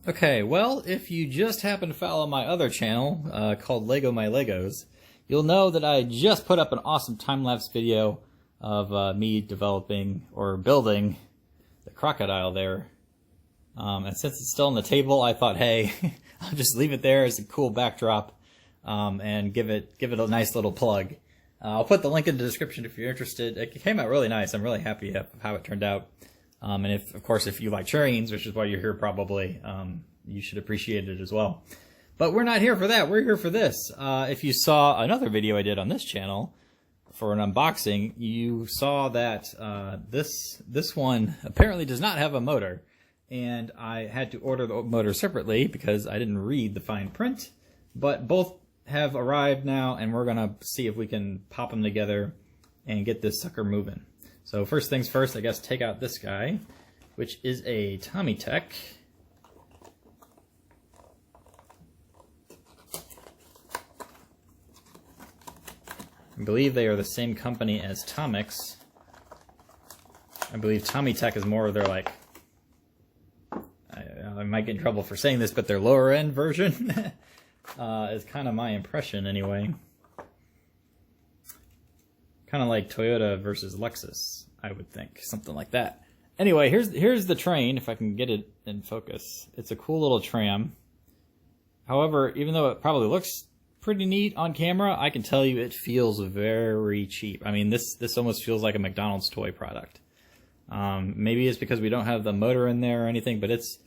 Okay, well, if you just happen to follow my other channel, called Lego My Legos, you'll know that I just put up an awesome time-lapse video of me developing, or building, the Crocodile there. And since it's still on the table, I thought, hey, I'll just leave it there as a cool backdrop, and give it a nice little plug. I'll put the link in the description if you're interested. It came out really nice. I'm really happy with how it turned out. And of course, if you like trains, which is why you're here probably, you should appreciate it as well. But we're not here for that. We're here for this. If you saw another video I did on this channel for an unboxing, you saw that this one apparently does not have a motor. And I had to order the motor separately because I didn't read the fine print. But both have arrived now, and we're going to see if we can pop them together and get this sucker moving. So first things first, I guess take out this guy, which is a Tomytec. I believe they are the same company as Tomix. I believe Tomytec is more of their, like, I might get in trouble for saying this, but their lower end version is kind of my impression anyway. Kind of like Toyota versus Lexus, I would think. Something like that. Anyway, here's the train, if I can get it in focus. It's a cool little tram. However, even though it probably looks pretty neat on camera, I can tell you it feels very cheap. I mean, this almost feels like a McDonald's toy product. Maybe it's because we don't have the motor in there or anything, but it's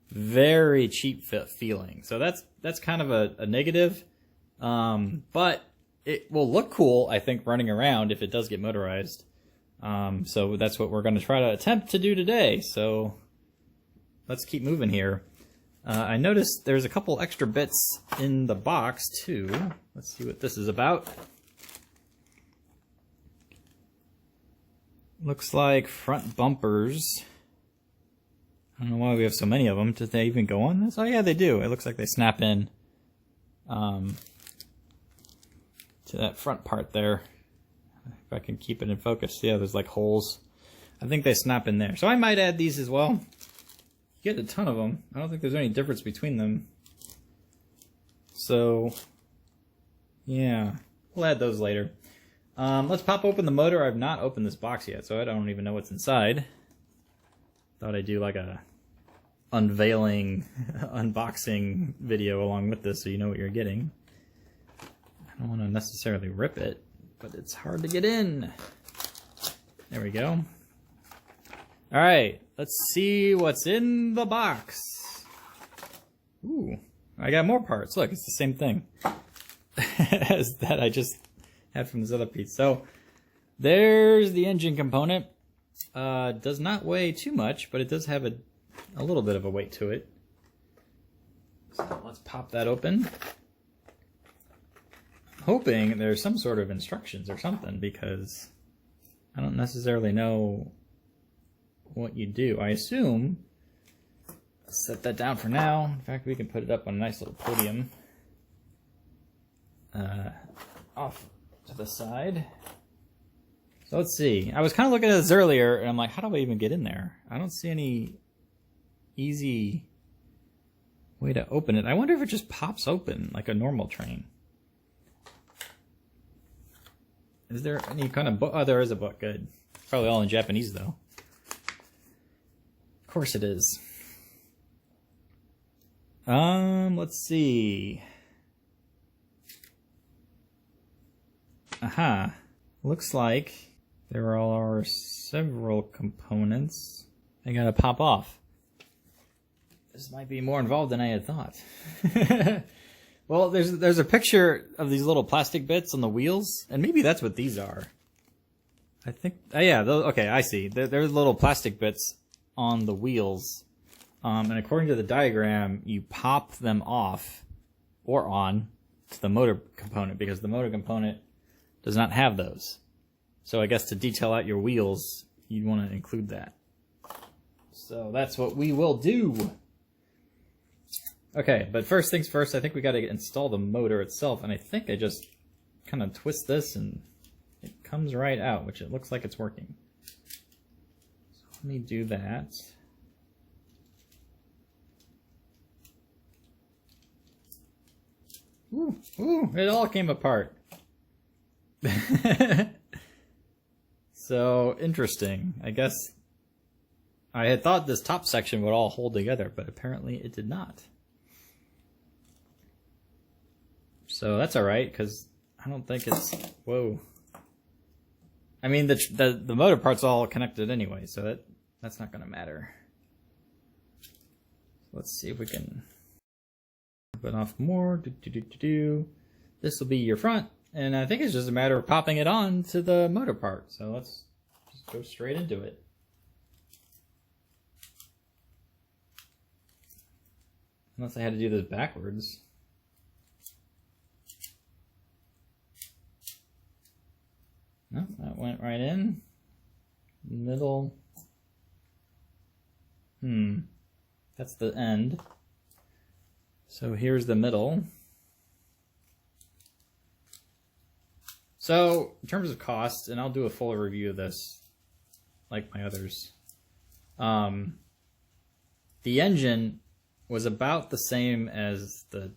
very cheap feeling. So that's kind of a negative. But it will look cool, I think, running around if it does get motorized. So that's what we're going to try to attempt to do today. So let's keep moving here. I noticed there's a couple extra bits in the box too. Let's see what this is about. Looks like front bumpers. I don't know why we have so many of them. Did they even go on this? Oh yeah, they do. It looks like they snap in to that front part there. If I can keep it in focus. Yeah, there's like holes. I think they snap in there. So I might add these as well. You get a ton of them. I don't think there's any difference between them. So, yeah. We'll add those later. Let's pop open the motor. I've not opened this box yet, so I don't even know what's inside. Thought I'd do like a unveiling, unboxing video along with this so you know what you're getting. I don't want to necessarily rip it, but it's hard to get in. There we go. Alright, let's see what's in the box. Ooh, I got more parts. Look, it's the same thing as that I just had from this other piece. So, there's the engine component. Does not weigh too much, but it does have a little bit of a weight to it. So let's pop that open. Hoping there's some sort of instructions or something, because I don't necessarily know what you do. I assume, let's set that down for now. In fact, we can put it up on a nice little podium off to the side. So let's see. I was kind of looking at this earlier, and I'm like, how do I even get in there? I don't see any easy way to open it. I wonder if it just pops open like a normal train. Is there any kind of book? Oh, there is a book. Good. Probably all in Japanese, though. Of course it is. Let's see. Aha. Looks like there are several components. They gotta pop off. This might be more involved than I had thought. Well, there's a picture of these little plastic bits on the wheels, and maybe that's what these are. I think, oh yeah, okay, I see. There's little plastic bits on the wheels, and according to the diagram, you pop them off or on to the motor component, because the motor component does not have those. So I guess to detail out your wheels, you'd want to include that. So that's what we will do. Okay, but first things first, I think we got to install the motor itself, and I think I just kind of twist this and it comes right out, which it looks like it's working. So let me do that. Ooh, it all came apart. So, interesting. I guess I had thought this top section would all hold together, but apparently it did not. So that's alright, because I don't think it's... Whoa. I mean, the motor part's all connected anyway, so that's not going to matter. Let's see if we can put off more. This will be your front, and I think it's just a matter of popping it on to the motor part. So let's just go straight into it. Unless I had to do this backwards. No, that went right in. Middle. That's the end. So here's the middle. So, in terms of cost, and I'll do a full review of this, like my others. The engine was about the same as the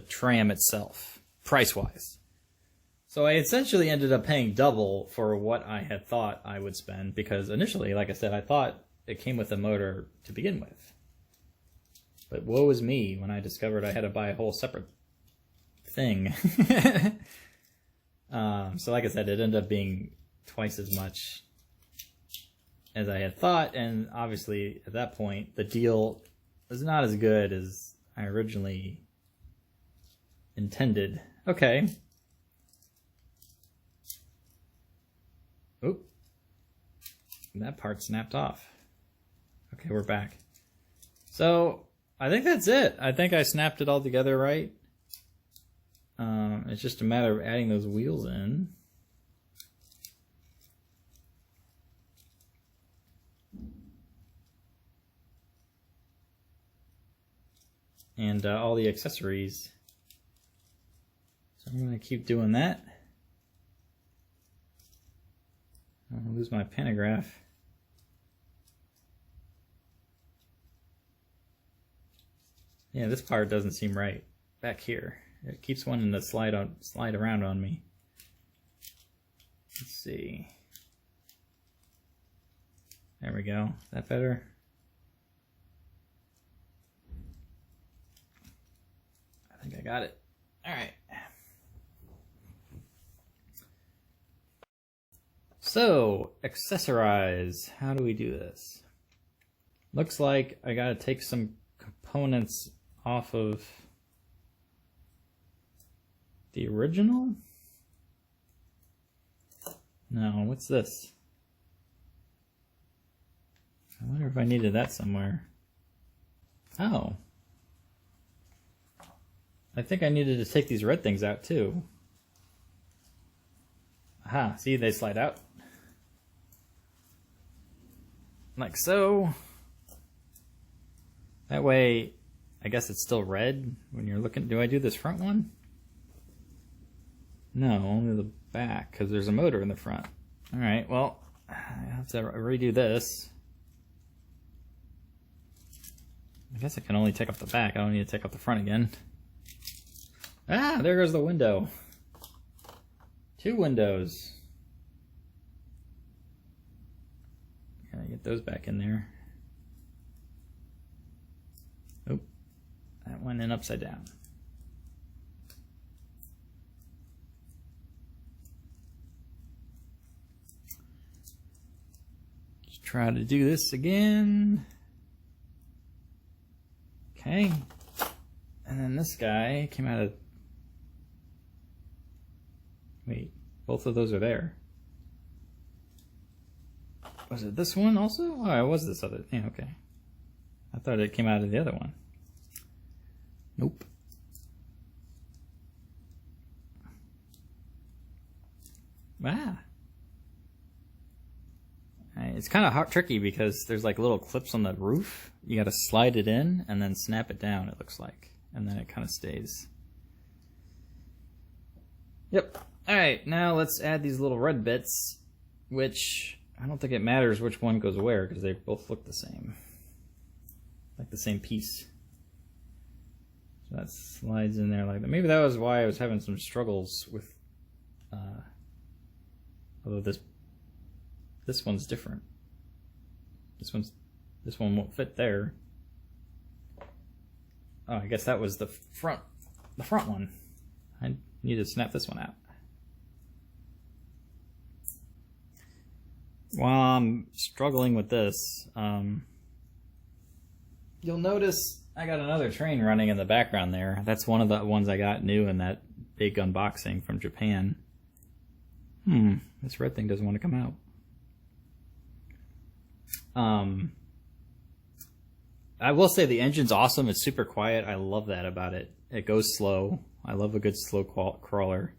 Tram itself, price-wise. So I essentially ended up paying double for what I had thought I would spend, because initially, like I said, I thought it came with a motor to begin with. But woe is me when I discovered I had to buy a whole separate thing. So like I said, it ended up being twice as much as I had thought, and obviously at that point the deal was not as good as I originally intended. Okay. Oop. That part snapped off. Okay, we're back. So, I think that's it. I think I snapped it all together right. It's just a matter of adding those wheels in. And all the accessories. So I'm going to keep doing that. I'll lose my pantograph. Yeah, this part doesn't seem right back here. It keeps wanting to slide around on me. Let's see. There we go. Is that better? I think I got it. All right. So, accessorize. How do we do this? Looks like I gotta take some components off of the original? No, what's this? I wonder if I needed that somewhere. Oh. I think I needed to take these red things out too. Aha, see, they slide out. Like so. That way, I guess it's still red when you're looking. Do I do this front one? No, only the back, because there's a motor in the front. Alright, well, I have to redo this. I guess I can only take off the back. I don't need to take off the front again. Ah, there goes the window. 2 windows. Gotta get those back in there. Oh, that went in upside down. Let's try to do this again. Okay. And then this guy came out of... Wait, both of those are there. Was it this one also? Oh, it was this other. Yeah, okay. I thought it came out of the other one. Nope. Ah. It's kind of tricky because there's like little clips on the roof. You gotta slide it in and then snap it down, it looks like. And then it kind of stays. Yep. Alright, now let's add these little red bits, which I don't think it matters which one goes where because they both look the same. Like the same piece. So that slides in there like that. Maybe that was why I was having some struggles with, although this one's different. This one won't fit there. Oh, I guess that was the front one. I need to snap this one out. While I'm struggling with this, you'll notice I got another train running in the background there. That's one of the ones I got new in that big unboxing from Japan. This red thing doesn't want to come out. I will say the engine's awesome. It's super quiet. I love that about it. It goes slow. I love a good slow crawler.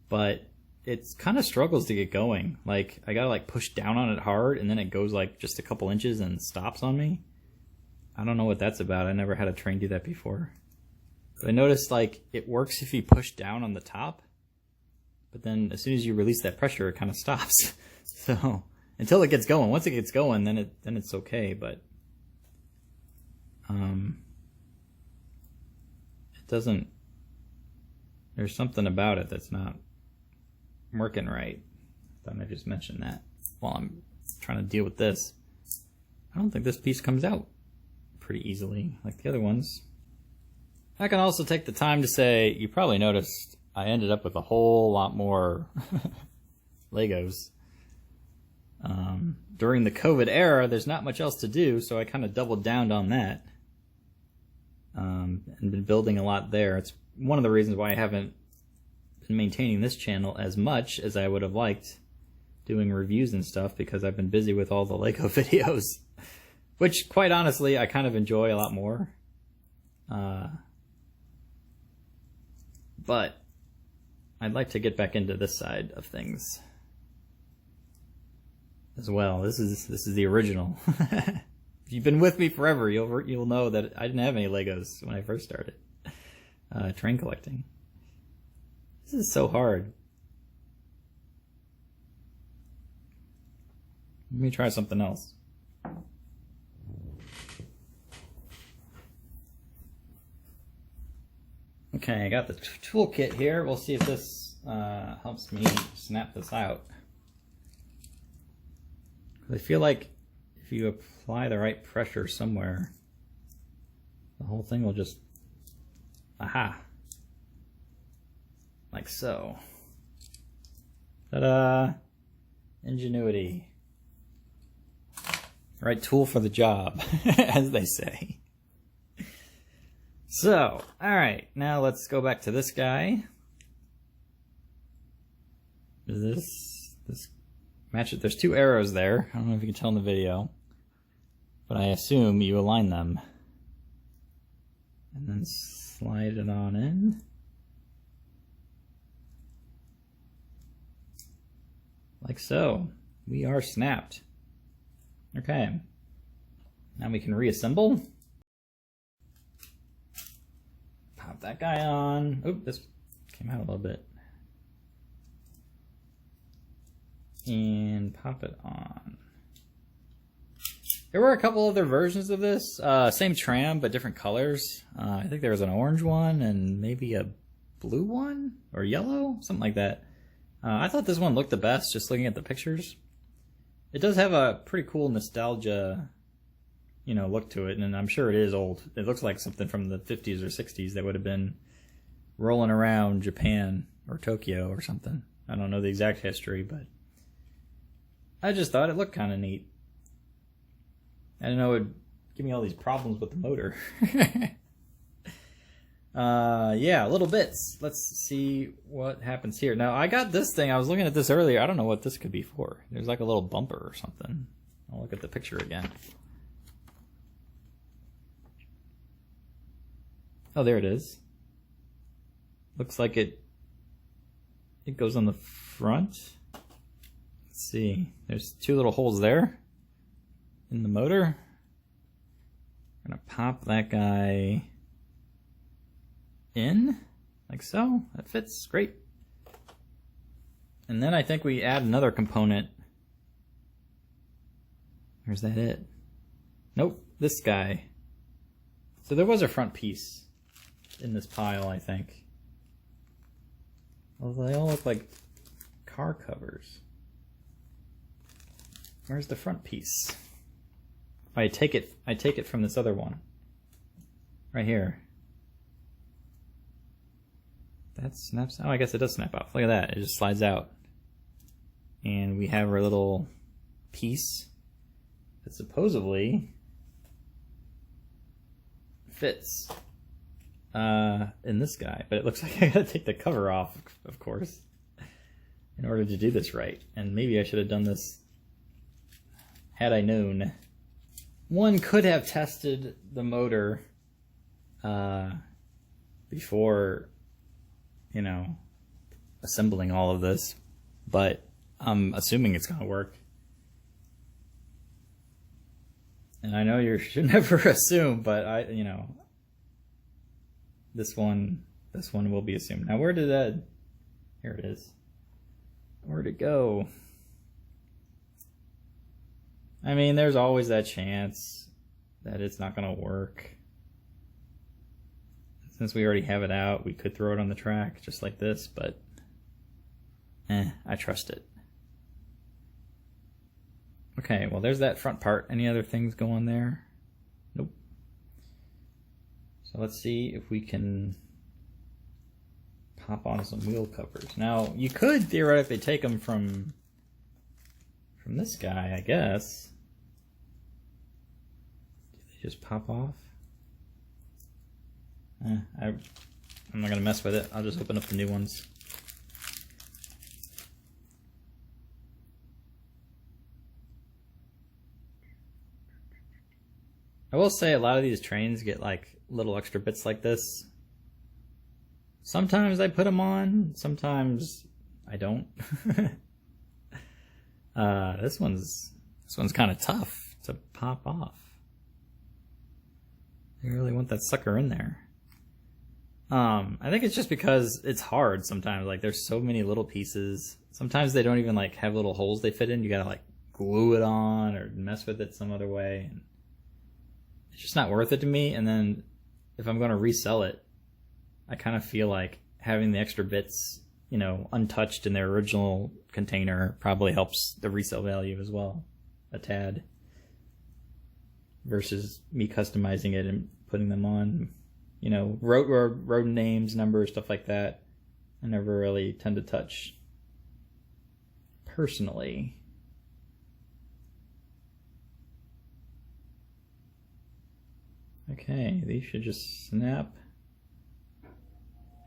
But it kind of struggles to get going. Like, I gotta like push down on it hard, and then it goes like just a couple inches and stops on me. I don't know what that's about. I never had a train do that before. But I noticed like it works if you push down on the top, but then as soon as you release that pressure, it kind of stops. So until it gets going. Once it gets going, then it's okay. But it doesn't. There's something about it that's not working right. Thought I just mentioned that while I'm trying to deal with this. I don't think this piece comes out pretty easily like the other ones. I can also take the time to say, you probably noticed I ended up with a whole lot more Legos. During the COVID era, there's not much else to do, so I kind of doubled down on that. And been building a lot there. It's one of the reasons why I haven't been maintaining this channel as much as I would have liked, doing reviews and stuff, because I've been busy with all the Lego videos. Which, quite honestly, I kind of enjoy a lot more. But I'd like to get back into this side of things as well. This is the original. If you've been with me forever, you'll know that I didn't have any Legos when I first started train collecting. This is so hard. Let me try something else. Okay, I got the toolkit here. We'll see if this helps me snap this out. I feel like if you apply the right pressure somewhere, the whole thing will just, aha, like so. Ta-da! Ingenuity. Right tool for the job, as they say. So, alright, now let's go back to this guy. Does this match it? There's two arrows there. I don't know if you can tell in the video, but I assume you align them. And then slide it on in. Like so. We are snapped. Okay. Now we can reassemble. Pop that guy on. Oop, this came out a little bit. And pop it on. There were a couple other versions of this. Same tram, but different colors. I think there was an orange one and maybe a blue one or yellow, something like that. I thought this one looked the best just looking at the pictures. It does have a pretty cool nostalgia, look to it, and I'm sure it is old. It looks like something from the 50s or 60s that would have been rolling around Japan or Tokyo or something. I don't know the exact history, but I just thought it looked kind of neat. I didn't know it would give me all these problems with the motor. Yeah, little bits. Let's see what happens here. Now, I got this thing. I was looking at this earlier. I don't know what this could be for. There's like a little bumper or something. I'll look at the picture again. Oh, there it is. Looks like it goes on the front. Let's see. There's two little holes there in the motor. I'm gonna pop that guy in, like so. That fits great. And then I think we add another component. Or is that it? Nope, this guy. So there was a front piece in this pile, I think. Although they all look like car covers. Where's the front piece? I take it from this other one. Right here. That snaps. Oh, I guess it does snap off. Look at that. It just slides out. And we have our little piece that supposedly fits in this guy. But it looks like I gotta take the cover off, of course, in order to do this right. And maybe I should have done this had I known. One could have tested the motor before, you know, assembling all of this, but I'm assuming it's gonna work. And I know you should never assume, but you know, this one will be assumed. Now, where did that? Here it is. Where'd it go? I mean, there's always that chance that it's not gonna work. Since we already have it out, we could throw it on the track just like this, but I trust it. Okay, well, there's that front part. Any other things going there? Nope. So let's see if we can pop on some wheel covers. Now, you could theoretically take them from this guy, I guess. Do they just pop off? I'm not gonna mess with it. I'll just open up the new ones. I will say a lot of these trains get like little extra bits like this. Sometimes I put them on, sometimes I don't. This one's kind of tough to pop off. You really want that sucker in there. I think it's just because it's hard sometimes. Like, there's so many little pieces. Sometimes they don't even like have little holes they fit in. You gotta like glue it on or mess with it some other way. And it's just not worth it to me. And then if I'm gonna resell it, I kind of feel like having the extra bits, you know, untouched in their original container probably helps the resale value as well, a tad. Versus me customizing it and putting them on, you know, road names, numbers, stuff like that. I never really tend to touch personally. Okay, these should just snap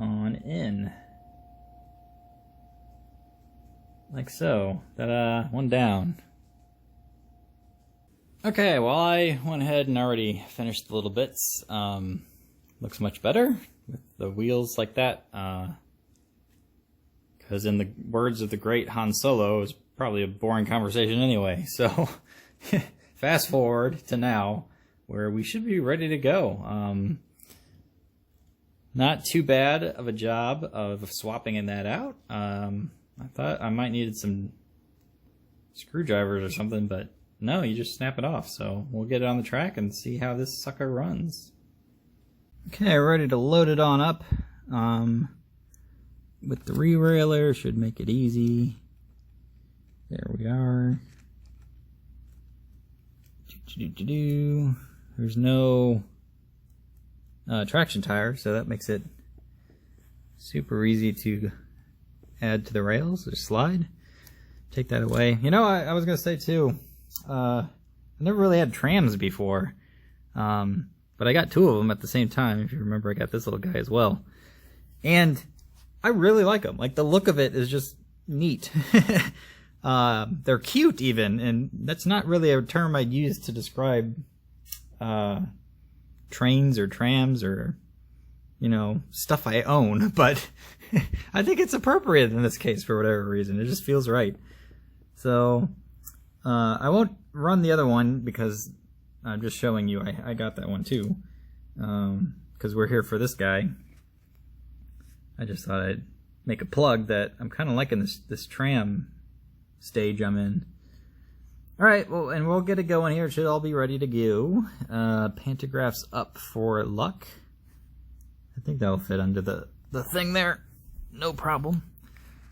on in. Like so. Ta-da, one down. Okay, well, I went ahead and already finished the little bits. Looks much better with the wheels like that. Because in the words of the great Han Solo, it was probably a boring conversation anyway. So, fast forward to now, where we should be ready to go. Not too bad of a job of swapping that out. I thought I might need some screwdrivers or something, but no, you just snap it off. So we'll get it on the track and see how this sucker runs. Okay, ready to load it on up. With the re-railer, should make it easy. There we are. There's no traction tire, so that makes it super easy to add to the rails. Just slide, take that away. You know, I was gonna say too, I never really had trams before, but I got two of them at the same time. If you remember, I got this little guy as well, and I really like them. Like, the look of it is just neat. They're cute even, and that's not really a term I'd use to describe trains or trams or, you know, stuff I own, but I think it's appropriate in this case for whatever reason. It just feels right. So I won't run the other one because I'm just showing you I got that one too, because we're here for this guy. I just thought I'd make a plug that I'm kind of liking this tram stage I'm in. Alright, well, and we'll get it going here. It should all be ready to go. Pantographs up for luck. think that'll fit under the thing there. No problem.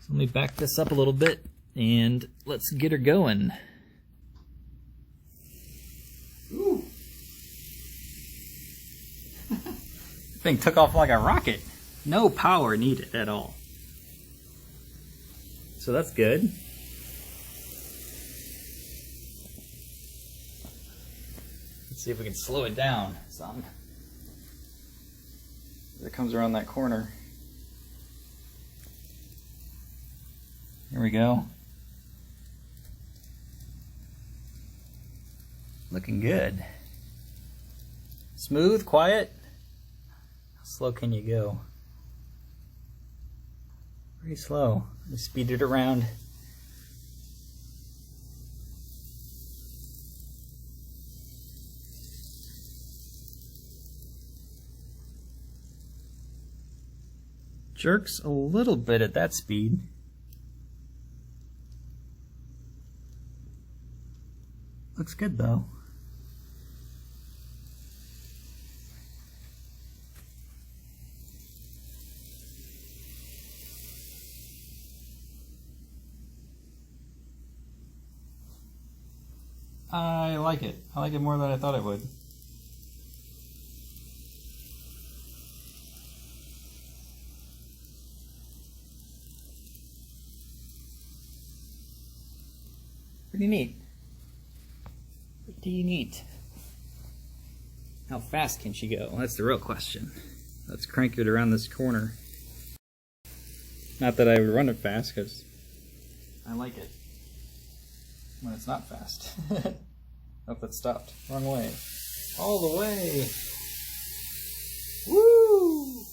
So let me back this up a little bit and let's get her going. Ooh. The thing took off like a rocket. No power needed at all. So that's good. Let's see if we can slow it down some. As it comes around that corner. Here we go. Looking good. Smooth, quiet. How slow can you go? Pretty slow. Let me speed it around. Jerks a little bit at that speed. Looks good though. I like it. I like it more than I thought it would. Pretty neat. Pretty neat. How fast can she go? That's the real question. Let's crank it around this corner. Not that I would run it fast, because I like it when it's not fast. Oh, that stopped. Wrong way. All the way. Woo!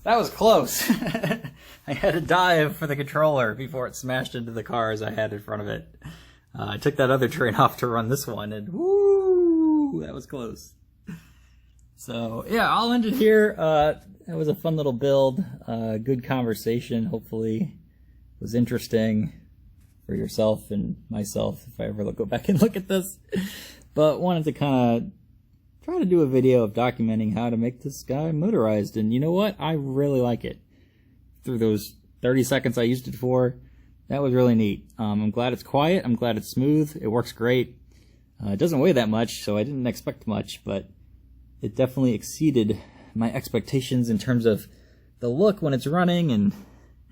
That was close. I had to dive for the controller before it smashed into the cars I had in front of it. I took that other train off to run this one, and woo! That was close. So, yeah, I'll end it here. That was a fun little build. Good conversation, hopefully. It was interesting for yourself and myself if I ever go back and look at this. But wanted to kind of try to do a video of documenting how to make this guy motorized. And you know what? I really like it. Through those 30 seconds I used it for, that was really neat. I'm glad it's quiet. I'm glad it's smooth. It works great. It doesn't weigh that much, so I didn't expect much, but it definitely exceeded my expectations in terms of the look when it's running and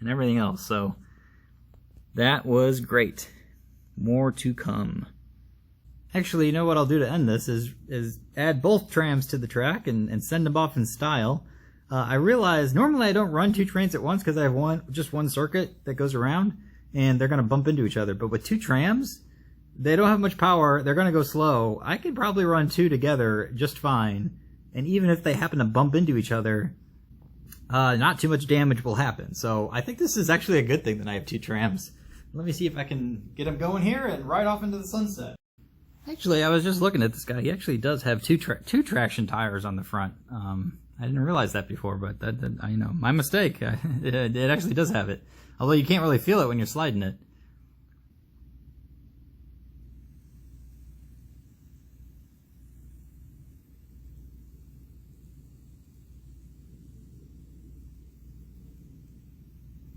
everything else. So that was great. More to come. Actually, you know what I'll do to end this is add both trams to the track and send them off in style. I realize normally I don't run two trains at once because I have just one circuit that goes around and they're going to bump into each other. But with two trams, they don't have much power. They're going to go slow. I can probably run two together just fine. And even if they happen to bump into each other, not too much damage will happen. So I think this is actually a good thing that I have two trams. Let me see if I can get them going here and ride off into the sunset. Actually, I was just looking at this guy. He actually does have two traction tires on the front. I didn't realize that before, but I know my mistake. It actually does have it. Although you can't really feel it when you're sliding it.